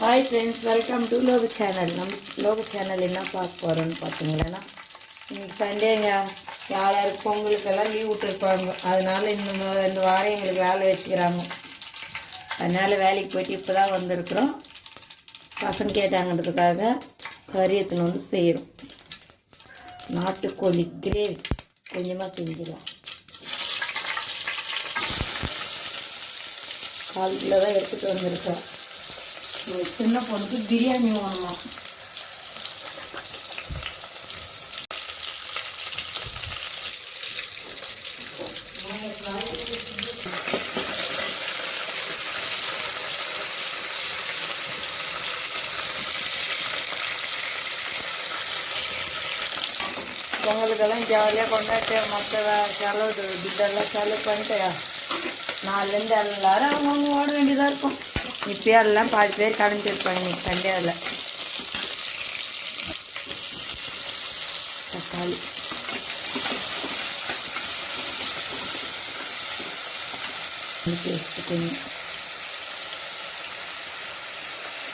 Hi friends, welcome to Loga channel. Loga channel என்ன பார்க்க போகிறோன்னு பார்த்தீங்கன்னா, இன்றைக்கி சண்டேங்க. யாருக்கு பொங்கலுக்கெல்லாம் லீவ் விட்டுருப்பாங்க. அதனால் இந்த வாரம் எங்களுக்கு வேலை வச்சுக்கிறாங்க. அதனால் வேலைக்கு போயிட்டு இப்போ தான் வந்திருக்குறோம். பசங்க கேட்டாங்கிறதுக்காக கறி எடுத்துன்னு செய்கிறோம். நாட்டுக்கோழி கிரேவி கொஞ்சமாக செஞ்சிடலாம். 4 கிலோ தான் எடுத்துகிட்டு வந்திருக்கேன். சின்ன பொண்ணுக்கு பிரியாணி வேணுமா. பொங்கலுக்கெல்லாம் ஜாலியாக கொண்டாட்டு மற்ற செலவு துட்டெல்லாம் செலவு பண்ணிட்டு 4லேருந்து எல்லாரும் அவங்க ஓட வேண்டியதாக இருக்கும். இப்போயே எல்லாம் பாதி பேர் கலந்துருப்பாங்க இன்னைக்கு சண்டேவில். தக்காளி பேஸ்ட்டு கொஞ்சம்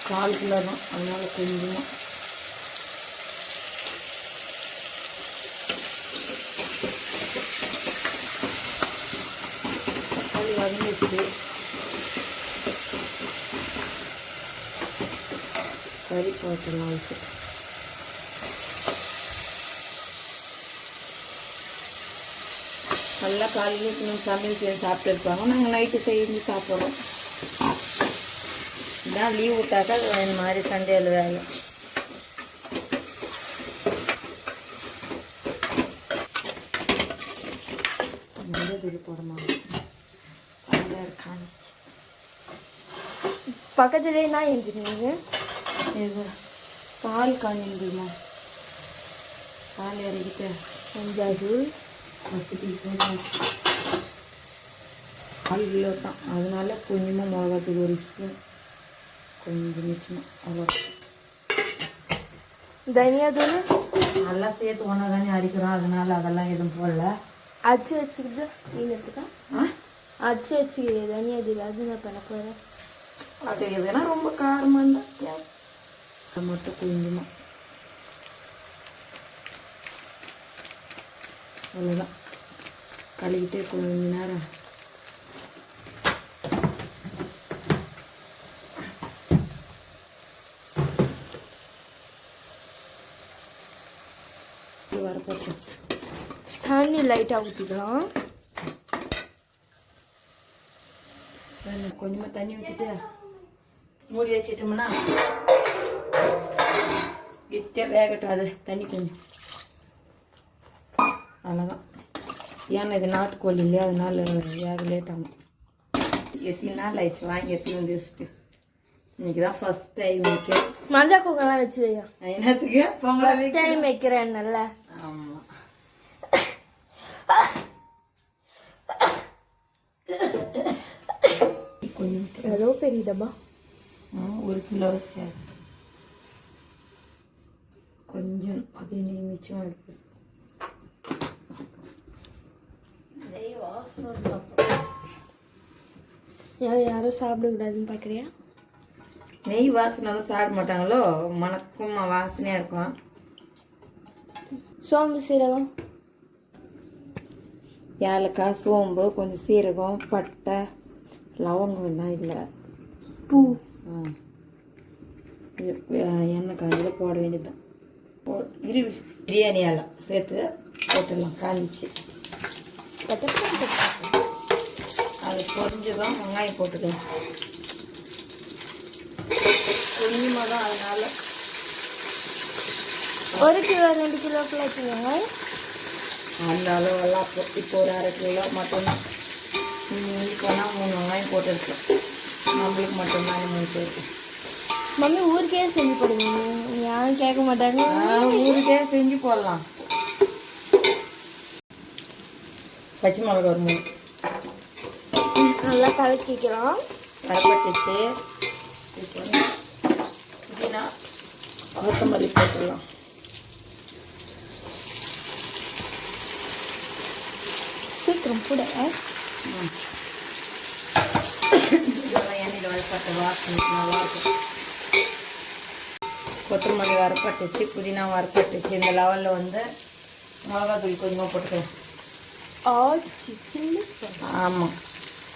4 கிலோ தான், அதனால் கொஞ்சமாக தக்காளி வதங்கிடுச்சு. கறி போட்டுடலாம் வச்சுட்டு நல்லா காலையில் சமையல் செய்து சாப்பிட்டு இருப்பாங்க. நாங்கள் நைட்டு செஞ்சு சாப்பிட்றோம். இதான் லீவ் விட்டாக்கா இந்த மாதிரி சண்டேயில் வேலை. போடமா பக்கத்துலேயே தான் எழுதிருந்தீங்க. இது பால் காஞ்சிருந்துமா, பால் இறக்கிட்டு 5 பால் கிலோ தான். அதனால கொஞ்சமாக மிளகாத்தூள் 1 ஸ்பூன், கொஞ்சம் மிச்சமாக அவ்வளோ. தனியா தூள் நல்லா சேர்த்து ஒன்றா தானே அரைக்கிறோம். அதனால அதெல்லாம் எதுவும் போடல. அச்சு வச்சுக்கிட்டு நீங்கத்துக்கா அச்சு வச்சுக்கிறேன் தனியா தூள். அது நான் பண்ண போகிறேன். அது எதுனா ரொம்ப காரமாக இருந்தால் மட்டும் கொஞ்சமாக அவ்வளோதான். கழுவிட்டு கொஞ்ச நேரம் வரப்போம். தண்ணி லைட்டாக ஊற்றிக்கலாம். கொஞ்சமாக தண்ணி ஊற்றிட்டு மூடி வச்சிட்டோம்னா கிட்டே வேகட்டும். அது தண்ணி கொஞ்சம் அவ்வளோதான். ஏன்னா இது நாட்டுக்கோழி இல்லையா, அதனால வேக லேட் ஆகும். எத்தனை நாள் ஆயிடுச்சு வாங்கி எத்தனை வந்து வச்சுட்டு. இன்னைக்கு தான் ஃபர்ஸ்ட் டைம் வைக்கிறேன். மஞ்சள் குங்கெல்லாம் வச்சு வையா. என்னத்துக்கு பொங்கல் டைம் வைக்கிறேன். நல்லா ஆமாம். கொஞ்சம் ஏதோ பெரிய டப்பா 1 கிலோ கொஞ்சம் அது மிச்சம் இருக்கு. யாரும் சாப்பிடக்கூடாதுன்னு பார்க்குறியா? நெய் வாசனை தான் சாப்பிட மாட்டாங்களோ, மணக்கும் வாசனையாக இருக்கும். சோம்பு சீரகம், ஏலக்காய், சோம்பு, கொஞ்சம் சீரகம், பட்டை, லவங்கம் தான் இல்லை, பூ, எண்ணெய் காஞ்சில் போட வேண்டியது தான். பிரியாணி எல்லாம் சேர்த்து போட்டுடலாம். காஞ்சிச்சு அது பொரிஞ்சுதான் வெங்காயம் போட்டுக்கலாம். கொஞ்சமாக தான், அதனால் 1 கிலோ 2 கிலோக்குள்ள வச்சுக்கோங்க. அந்த அளவெல்லாம் இப்போ ஒரு 1/2 கிலோ மட்டும்தான். போனால் 3 வெங்காயம் போட்டுருக்கோம். நம்மளுக்கு மட்டும்தான் 3 பேருக்கு. மம்மி ஊருக்கே செஞ்சு போடுவீங்க, யாரும் கேட்க மாட்டாங்க. ஊருக்கே செஞ்சு போடலாம். பச்சை மிளகா ஒரு 3 நல்லா கலக்கிக்கலாம். கரப்பட்டுச்சு. புதினா, கொத்தமல்லி போட்டுடலாம். சீக்கிரம் கூட இதெல்லாம் எண்ணெயில் வளர்ப்பட்ட வாசனை நல்லாயிருக்கும். கொத்தமல்லி வறுப்பட்டுச்சு, புதினா வறுப்பட்டுச்சு. இந்த லெவலில் வந்து மிளகாத்தூள் கொஞ்சமாக போட்டுக்கலாம். ஆமாம்,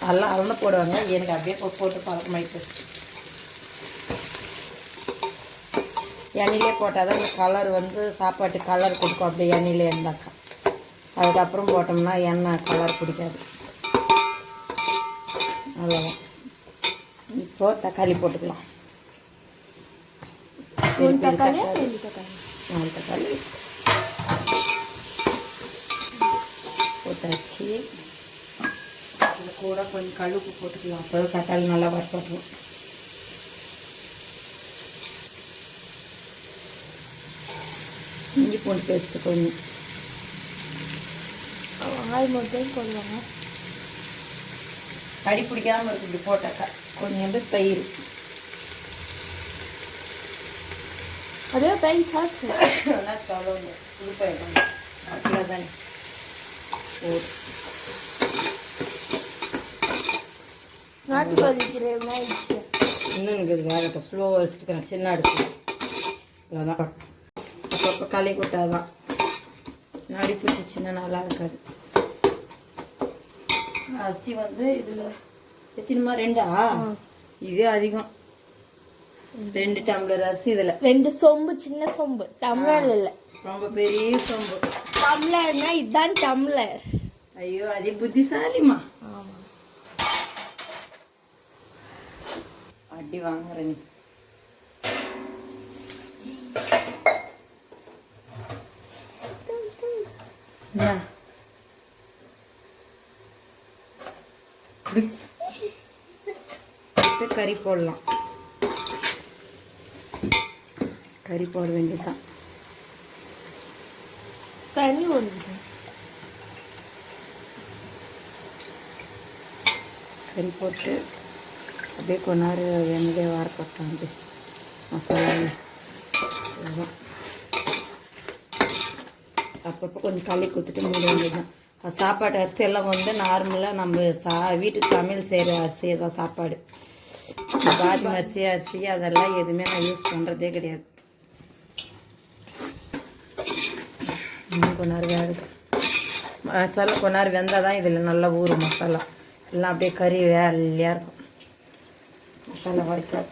அதெல்லாம் அவங்க போடுவாங்க, எனக்கு அப்படியே போட்டு பழக்கமாயிட்டு. எண்ணெயிலே போட்டால் தான் இந்த கலர் வந்து சாப்பாட்டு கலர் கொடுக்கும். அப்படியே எண்ணெயிலே இருந்தாக்கா. அதுக்கப்புறம் போட்டோம்னா எண்ணெய் கலர் பிடிக்காது. அவ்வளோதான். இப்போது தக்காளி போட்டுக்கலாம். 4 தக்காளி போட்டாச்சு. அது கூட கொஞ்சம் கழுப்பு போட்டுக்கலாம். அப்போ தக்காளி நல்லா வறுப்பணும். இஞ்சி பூண்டு பேஸ்ட்டு கொஞ்சம், வெங்காயம் மட்டும் போடுவாங்க. கறி பிடிக்காமல் இருக்குது போட்டாக்கா. கொஞ்சோண்டு தயிர், அதே தயிர் சாப்பிட்டு நல்லா தவங்க புதுப்பாயிடும். அப்படியே தானே நாட்டுக்கோழி கிரேவி இன்னும் எனக்கு இது வேகட்டும். ஸ்லோவாக வச்சுக்கிறேன் சின்ன அடுப்பு. அவ்வளோதான். அப்பப்போ களி கொட்டாதான், நடி பிடிச்சிச்சின்னா நல்லா இருக்காது. அரிசி வந்து இதில் எத்தனைமா 2 இதே அதிகம். 2 டம்ளர் அரிசி. இதில் 2 சொம்பு, சின்ன சொம்பு, டம்ளர் இல்லை, ரொம்ப பெரிய சொம்பு. டம்ளர்னா இதுதான் டம்ளர். ஐயோ, அதே புத்திசாலிமா. ஆமாம், அடி வாங்குற நீ. கறி போடலாம். கறி போட வேண்டியதுதான். தண்ணி ஒன்று கறி போட்டு அப்படியே கொஞ்ச நேரம் எண்ணெயிலே வாரப்பட்டோம். அப்படி மசாலா அப்பப்போ கொஞ்சம் களி கொடுத்துட்டு மூட வேண்டியதுதான். சாப்பாட்டு அரிசி எல்லாம் வந்து நார்மலாக நம்ம வீட்டுக்கு சமையல் செய்கிற அரிசியை தான் சாப்பாடு. பாஸ்மதி அரிசி அதெல்லாம் எதுவுமே நான் யூஸ் பண்ணுறதே கிடையாது. இன்னும் கொஞ்ச நேரம் வேகுது. மசாலா கொஞ்ச நேரம் வெந்தால் தான் இதில் நல்லா ஊறும் மசாலா. எல்லாம் அப்படியே கறி வேலையாக இருக்கும். மசாலா வரைக்காது.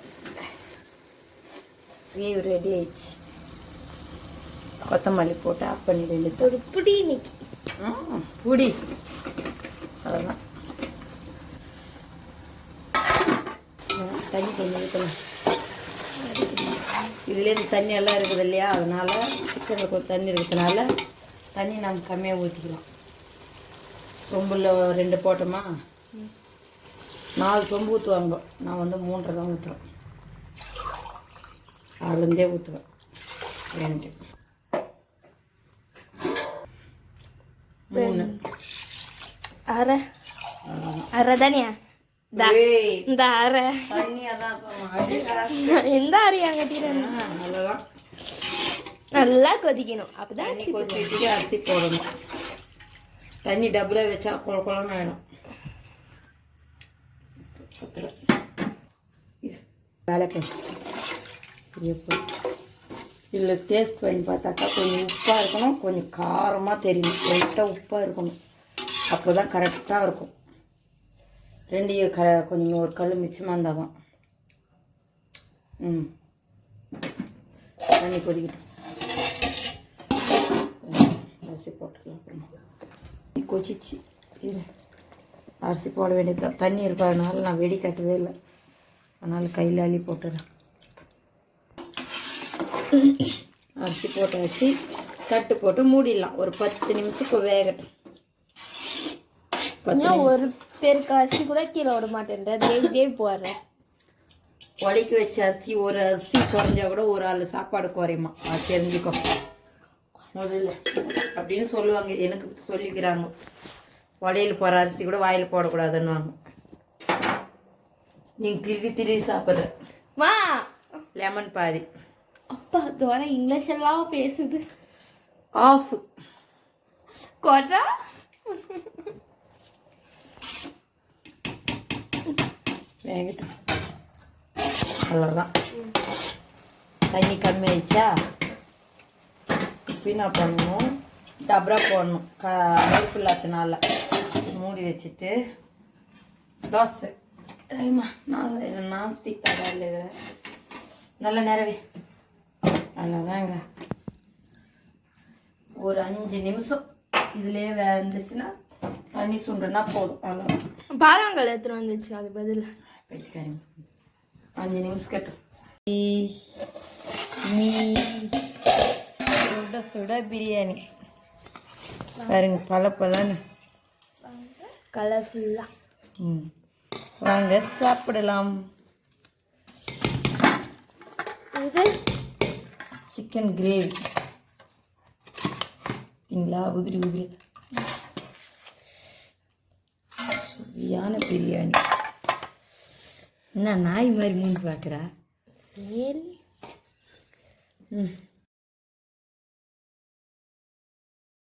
கிரேவி ரெடி ஆயிடுச்சு. கொத்தமல்லி போட்டு ஆஃப் பண்ணி வேண்டியது. ஒரு புடி இன்னைக்கு புடி அவ்வளோதான். தண்ணி கொஞ்சம் ஊற்றலாம். இதுலேருந்து தண்ணி எல்லாம் இருக்குது இல்லையா, அதனால் சிக்கனில் கொஞ்சம் தண்ணி இருக்கிறதுனால தண்ணி நம்ம கம்மியாக ஊற்றிக்கலாம். சொம்பில் 2 போட்டோமா, 4 சொம்பு ஊற்றுவாங்க. நான் வந்து 3 தான் ஊற்றுவேன். அதுலேருந்தே ஊற்றுவேன். 2 3 அரை தானியா இந்த அரை தண்ணியாதான் சொன்னேன். எந்த அரையாங்க நல்லா கொதிக்கணும். அப்பதான் தண்ணி கொதிச்சுட்டு அரிசி போடணும். தண்ணி டபுளாக வச்சா குழன்னு ஆகிடும். வேலைப்பேன் இதில் டேஸ்ட் பண்ணி பார்த்தாக்கா கொஞ்சம் உப்பாக இருக்கணும், கொஞ்சம் காரமாக தெரியணும், லைட்டாக உப்பாக இருக்கணும். அப்போ தான் கரெக்டாக இருக்கும். 2 கொஞ்சம் ஒரு கல் மிச்சமாக இருந்தால் தான். தண்ணி கொதிக்கிட்டோம். அரிசி போட்டுக்கலாம். அப்புறமா கொதிச்சு அரிசி போட வேண்டியது தான். தண்ணி இருக்காதனால நான் வெடி கட்டவே இல்லை, அதனால் கையில் அள்ளி போட்டுறேன். அரிசி போட்டாச்சு. தட்டு போட்டு மூடிடலாம். ஒரு 10 நிமிஷத்துக்கு வேகட்டும். ஒரு பேருக்கு அரிசி கூட கீழே விட மாட்டேன்ற தேவி போடுறேன். உலைக்கு வச்ச அரிசி ஒரு அரிசி குறைஞ்சா கூட ஒரு ஆள் சாப்பாடு குறையுமா, அது தெரிஞ்சுக்கோ முதல்ல அப்படின்னு சொல்லுவாங்க. எனக்கு சொல்லிக்கிறாங்க. உலையில் போகிற அரிசி கூட வாயில் போடக்கூடாதுன்னுவாங்க. நீங்கள் திருடி சாப்பிட்ற மா லெமன் பாதி. அப்பா தோற இங்கிலீஷ் எல்லாம் பேசுது. ஆஃப் கொட்டா வேகட்டும். அவ்வளோதான். தண்ணி கம்மியாயிடுச்சா இப்போ என்ன பண்ணணும், டபரா போடணும். நெருப்பு இல்லாதனால மூடி வச்சுட்டு தோசை நாஸ்டிக் தராது இதில் நல்லா நிறவே அவ்வளோதாங்க. ஒரு 5 நிமிஷம் இதுலேயே வந்துச்சுன்னா தண்ணி சுண்டுனா போதும். அவ்வளோதான். பாறாங்கல் எடுத்துகிட்டு வந்துச்சு அது பதில் வச்சுக்காங்க. 5 நிமிஷம் கட்டும். மீ சுட சுட பிரியாணி பாருங்க, பழப்பழன்னு கலர்ஃபுல்லாக. வாங்க சாப்பிடலாம். இது சிக்கன் கிரேவி சரிங்களா, உதிரி உதிரி சுவையான பிரியாணி. என்ன நாய் மாதிரி மூணு பார்க்குறா? ரியலி